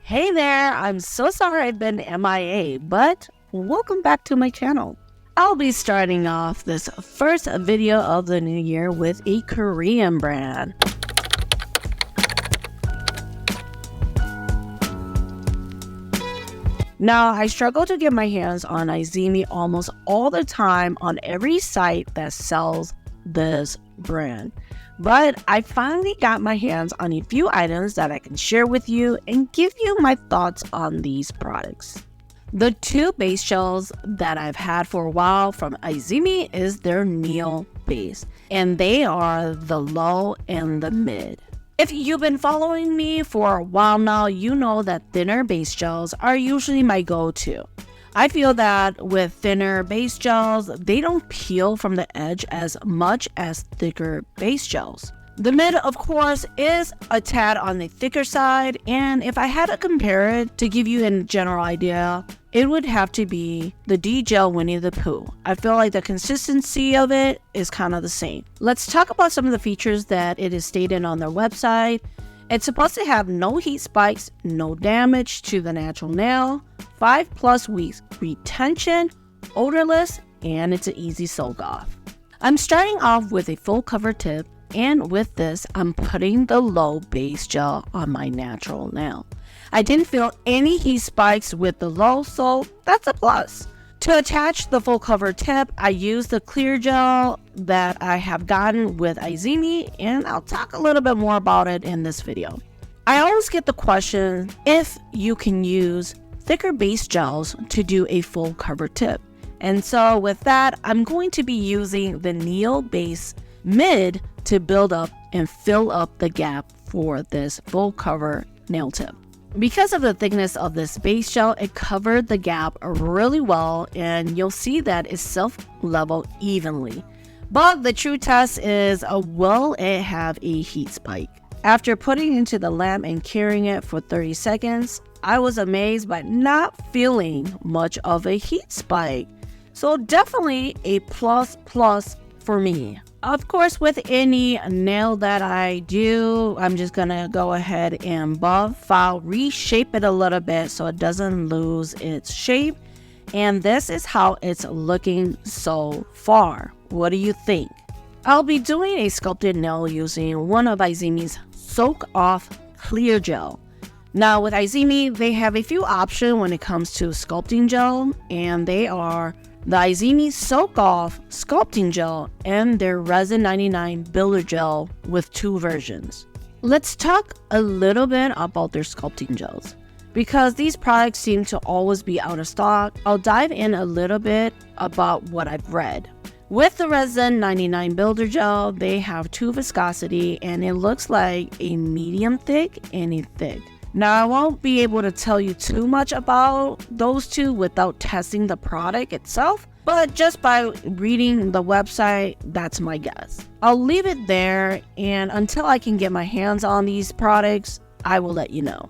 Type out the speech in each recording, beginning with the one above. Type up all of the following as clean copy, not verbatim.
Hey there, I'm so sorry I've been MIA, but welcome back to my channel. I'll be starting off this first video of the new year with a Korean brand. Now, I struggle to get my hands on Izemi almost all the time on every site that sells this brand. But I finally got my hands on a few items that I can share with you and give you my thoughts on these products. The two base gels that I've had for a while from Izemi is their Nail base, and they are the low and the mid. If you've been following me for a while now, you know that thinner base gels are usually my go-to. I feel that with thinner base gels, they don't peel from the edge as much as thicker base gels. The mid, of course, is a tad on the thicker side, and if I had to compare it to give you a general idea, it would have to be the D-Gel Winnie the Pooh. I feel like the consistency of it is kind of the same. Let's talk about some of the features that it is stated on their website. It's supposed to have no heat spikes, no damage to the natural nail, 5+ weeks retention, odorless, and it's an easy soak off. I'm starting off with a full cover tip, and with this, I'm putting the low base gel on my natural nail. I didn't feel any heat spikes with the low, so that's a plus. To attach the full cover tip, I use the clear gel that I have gotten with Izemi, and I'll talk a little bit more about it in this video. I always get the question if you can use thicker base gels to do a full cover tip. And so with that, I'm going to be using the Nail base mid to build up and fill up the gap for this full cover nail tip. Because of the thickness of this base gel, it covered the gap really well, and you'll see that it self-leveled evenly. But the true test is, will it have a heat spike? After putting it into the lamp and carrying it for 30 seconds, I was amazed by not feeling much of a heat spike. So definitely a plus for me. Of course, with any nail that I do, I'm just gonna go ahead and buff file, reshape it a little bit so it doesn't lose its shape. And this is how it's looking so far. What do you think? I'll be doing a sculpted nail using one of Izemi's Soak Off Clear Gel. Now with Izemi, they have a few options when it comes to sculpting gel, and they are the Izemi Soak Off Sculpting Gel and their Resin 99 Builder Gel with two versions. Let's talk a little bit about their sculpting gels. Because these products seem to always be out of stock, I'll dive in a little bit about what I've read. With the Resin 99 Builder Gel, they have two viscosity, and it looks like a medium thick and a thick. Now, I won't be able to tell you too much about those two without testing the product itself, but just by reading the website, that's my guess. I'll leave it there, and until I can get my hands on these products, I will let you know.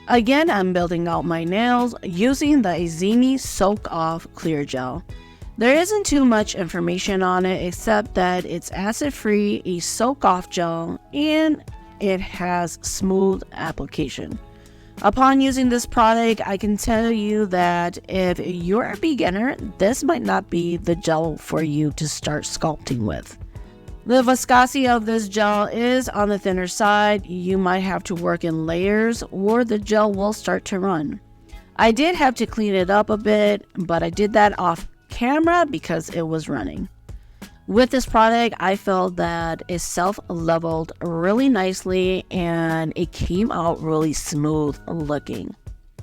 Again, I'm building out my nails using the Izemi Soak Off Clear Gel. There isn't too much information on it except that it's acid-free, a soak-off gel, and it has smooth application. Upon using this product, I can tell you that if you're a beginner, this might not be the gel for you to start sculpting with. The viscosity of this gel is on the thinner side. You might have to work in layers or the gel will start to run. I did have to clean it up a bit, but I did that off camera because it was running. With this product, I felt that it self-leveled really nicely and it came out really smooth looking.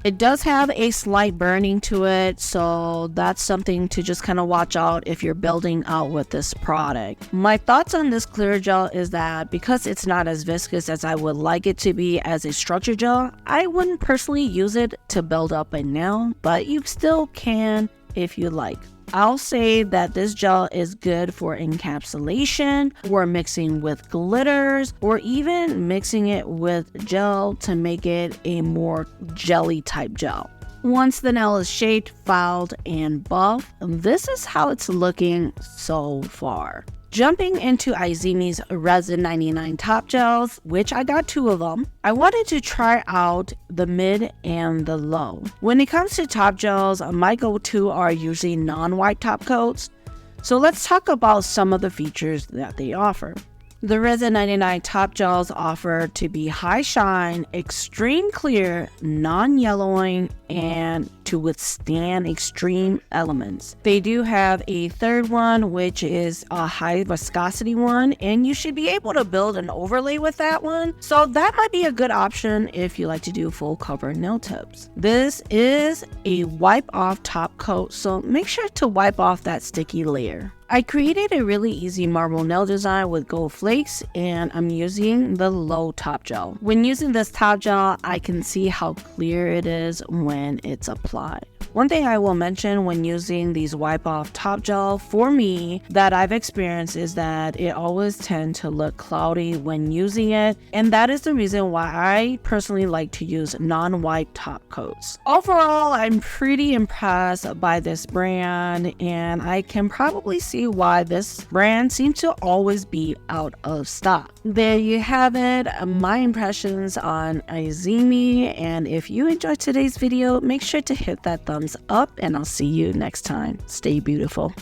It does have a slight burning to it, so that's something to just kind of watch out if you're building out with this product. My thoughts on this clear gel is that because it's not as viscous as I would like it to be as a structure gel, I wouldn't personally use it to build up a nail, but you still can if you like. I'll say that this gel is good for encapsulation, or mixing with glitters, or even mixing it with gel to make it a more jelly type gel. Once the nail is shaped, filed, and buffed, this is how it's looking so far. Jumping into Izemi's Resin 99 top gels, which I got 2 of them, I wanted to try out the mid and the low. When it comes to top gels, my go-to are usually non-wipe top coats. So let's talk about some of the features that they offer. The Resin 99 top gels offer to be high shine, extreme clear, non-yellowing, and to withstand extreme elements. They do have a third one, which is a high viscosity one, and you should be able to build an overlay with that one. So that might be a good option if you like to do full cover nail tips. This is a wipe off top coat, so make sure to wipe off that sticky layer. I created a really easy marble nail design with gold flakes, and I'm using the low top gel. When using this top gel, I can see how clear it is when it's applied. One thing I will mention when using these wipe off top gel for me that I've experienced is that it always tends to look cloudy when using it, and that is the reason why I personally like to use non-wipe top coats. Overall, I'm pretty impressed by this brand, and I can probably see why this brand seems to always be out of stock. There you have it, my impressions on Izemi, and if you enjoyed today's video, make sure to hit that thumbs up, and I'll see you next time. Stay beautiful.